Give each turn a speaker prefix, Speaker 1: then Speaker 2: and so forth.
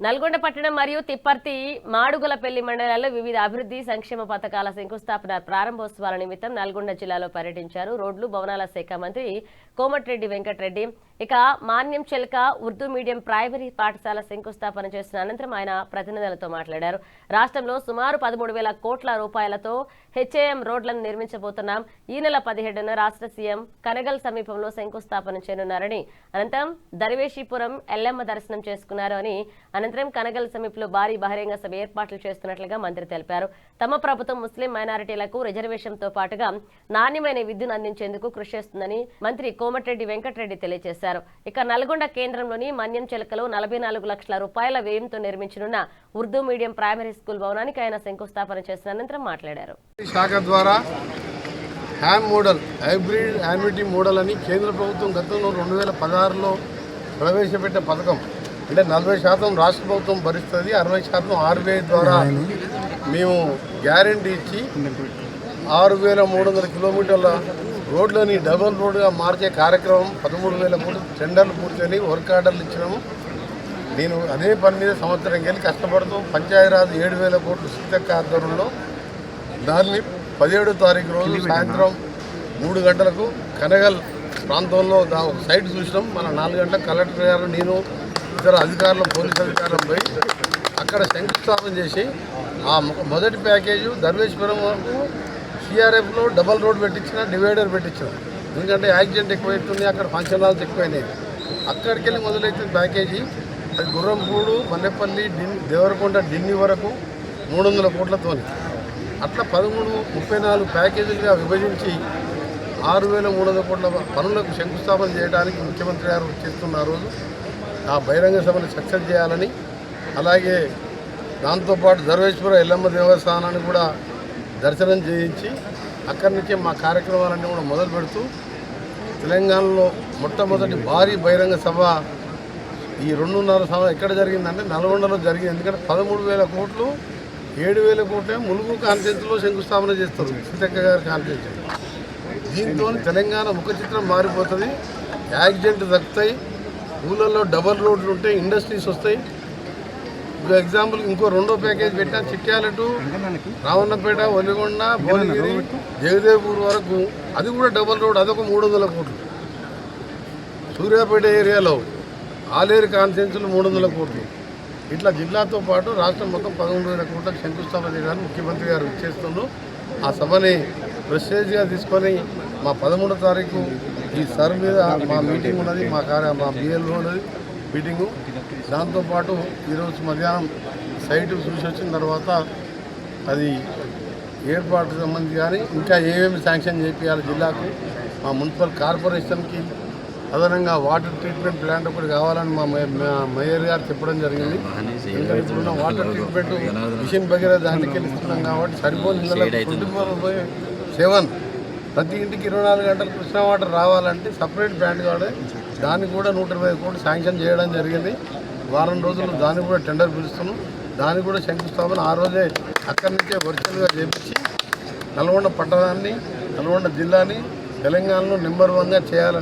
Speaker 1: నల్గొండ పట్టణం మరియు తిప్పర్తి మాడుగులపల్లి మండలాల్లో వివిధ అభివృద్ధి సంక్షేమ పథకాల శంకుస్థాపన ప్రారంభోత్సవాల నిమిత్తం నల్గొండ జిల్లాలో పర్యటించారు. రోడ్లు భవనాల శాఖ మంత్రి కోమటిరెడ్డి వెంకటరెడ్డి. ఇక మాన్యం చెల్క ఉర్దూ మీడియం ప్రైమరీ పాఠశాల శంకుస్థాపన చేసిన అనంతరం ఆయన ప్రతినిధులతో మాట్లాడారు. రాష్ట్రంలో సుమారు 13,000 కోట్ల రూపాయలతో హెచ్ఏఎం రోడ్లను నిర్మించబోతున్నాం. ఈ నెల 17న రాష్ట్ర సీఎం కనగల్ సమీపంలో శంకుస్థాపన చేయనున్నారని, అనంతరం దర్వేషీపురం ఎల్లమ్మ దర్శనం చేసుకున్నారు అని, అనంతరం కనగల్ సమీపంలో భారీ బహిరంగ సభ ఏర్పాట్లు చేస్తున్నట్లుగా మంత్రి తెలిపారు. తమ ప్రభుత్వం ముస్లిం మైనారిటీలకు రిజర్వేషన్తో పాటుగా నాణ్యమైన విద్యును అందించేందుకు కృషి చేస్తుందని మంత్రి కోమటిరెడ్డి వెంకటరెడ్డి తెలియజేశారు. ఇక నల్గొండ కేంద్రంలోని మన్యం చెలకలో 44 లక్షల రూపాయల వ్యయంతో నిర్మించనున్న ఉర్దూ మీడియం ప్రైమరీ స్కూల్ భవనానికి ఆయన శంకుస్థాపన చేసిన అనంతరం మాట్లాడారు.
Speaker 2: శాఖ ద్వారా HAM model hybrid annuity model అని కేంద్ర ప్రభుత్వం గతంలో 2016లో ప్రవేశపెట్టే పథకం. అంటే 40% రాష్ట్ర ప్రభుత్వం భరిస్తుంది, 60% RBI ద్వారా మేము గ్యారెంటీ ఇచ్చి 6,300 కిలోమీటర్ల రోడ్లని డబుల్ రోడ్గా మార్చే కార్యక్రమం 13,000 కోట్లు టెండర్లు పూర్తయి వర్క్ ఆర్డర్లు ఇచ్చినాము. నేను అదే పని మీద సంవత్సరం వెళ్ళి కష్టపడుతూ పంచాయతీరాజ్ 7,000 కోట్లు సీతక్క ఆధ్వర్యంలో దాన్ని 17వ తారీఖు రోజు సాయంత్రం 3 గంటలకు కనగల్ ప్రాంతంలో ఒక సైట్ చూసినాం. మన 4 గంటలకు కలెక్టర్ గారు, నేను, ఇతర అధికారులు, పోలీసు అధికారులు పోయి అక్కడ శంకుస్థాపన చేసి ఆ మొదటి ప్యాకేజు దర్వేశ్వరం వరకు CRFలో డబల్ రోడ్ పెట్టించిన, డివైడర్ పెట్టించిన. ఎందుకంటే యాక్సిడెంట్ ఎక్కువైతుంది, అక్కడ ఫంక్షన్ హాల్స్ ఎక్కువైనాయి. అక్కడికి వెళ్ళి మొదలైతే ప్యాకేజీ అది గుర్రంపూడు, మల్లెపల్లి, దేవరకొండ, డిన్ని వరకు 300 కోట్లతో అట్లా 34 ప్యాకేజీలుగా విభజించి 6,300 కోట్ల పనులకు శంకుస్థాపన చేయడానికి ముఖ్యమంత్రి గారు చేస్తున్న రోజు ఆ బహిరంగ సభను సక్సెస్ చేయాలని, అలాగే దాంతోపాటు దర్వేశ్వర ఎల్లమ్మ దేవస్థానాన్ని కూడా దర్శనం చేయించి అక్కడి నుంచే మా కార్యక్రమాలన్నీ కూడా మొదలు పెడుతూ తెలంగాణలో మొట్టమొదటి భారీ బహిరంగ సభ ఈ 2.5 సంవత్సరం ఎక్కడ జరిగిందంటే నల్గొండలో జరిగింది. ఎందుకంటే 13,000 కోట్లు 7,000 కోట్లే ములుగు కాన్ఫరెన్స్లో శంకుస్థాపన చేస్తారు, సీతక్క గారి కాన్ఫరెన్స్. దీంతో తెలంగాణ ముఖ చిత్రం మారిపోతుంది. యాక్సిడెంట్ తగ్గుతాయి, ఊళ్ళల్లో డబల్ రోడ్లు ఉంటాయి, ఇండస్ట్రీస్ వస్తాయి. ఎగ్జాంపుల్ ఇంకో 2వ ప్యాకేజ్ పెట్టినా చిట్యాల టు రావన్నపేట, ఒలిగొండ, భువనగిరి, జగదేవ్పూర్ వరకు అది కూడా డబల్ రోడ్, అదొక 300 కోట్లు. సూర్యాపేట ఏరియాలో ఆలేరు కాన్ఫరెన్స్లు 300 కోట్లు. ఇట్లా జిల్లాతో పాటు రాష్ట్రం మొత్తం 13,000 కోట్లకు శంకుస్థాపన చేయడానికి ముఖ్యమంత్రి గారు ఇచ్చేస్తున్నారు. ఆ సభని ప్రెస్టేజ్గా తీసుకొని మా 13వ తారీఖు ఈ సర్ మీద మా మీటింగ్ ఉన్నది, మా BLO ఉన్నది మీటింగు. దాంతోపాటు ఈరోజు మధ్యాహ్నం సైటు చూసి వచ్చిన తర్వాత అది ఏర్పాటుకు సంబంధించి కానీ ఇంకా ఏమేమి శాంక్షన్ చేయించాలి జిల్లాకు, మా మున్సిపల్ కార్పొరేషన్కి అదనంగా వాటర్ ట్రీట్మెంట్ ప్లాంట్ ఒకటి కావాలని మా మేయర్ గారు చెప్పడం జరిగింది. ఇంకా ఇప్పుడున్న వాటర్ ట్రీట్మెంట్ మిషన్ బగేరా దానికి వెళ్తున్నాం కాబట్టి సరిపోని 24/7 ప్రతి ఇంటికి 24 గంటలు కృష్ణా వాటర్ రావాలంటే సపరేట్ ప్లాంట్ కావాలి. దానికి కూడా 120 కోట్లు శాంక్షన్ చేయడం జరిగింది. వారం రోజులు దానికి కూడా టెండర్ పిలుస్తున్నాం. దానికి కూడా శంకుస్థాపన ఆ రోజే అక్కడి నుంచే వర్చువల్గా చేపించి నల్గొండ పట్టణాన్ని, నల్గొండ జిల్లాని తెలంగాణలో నెంబర్ 1గా చేయాలని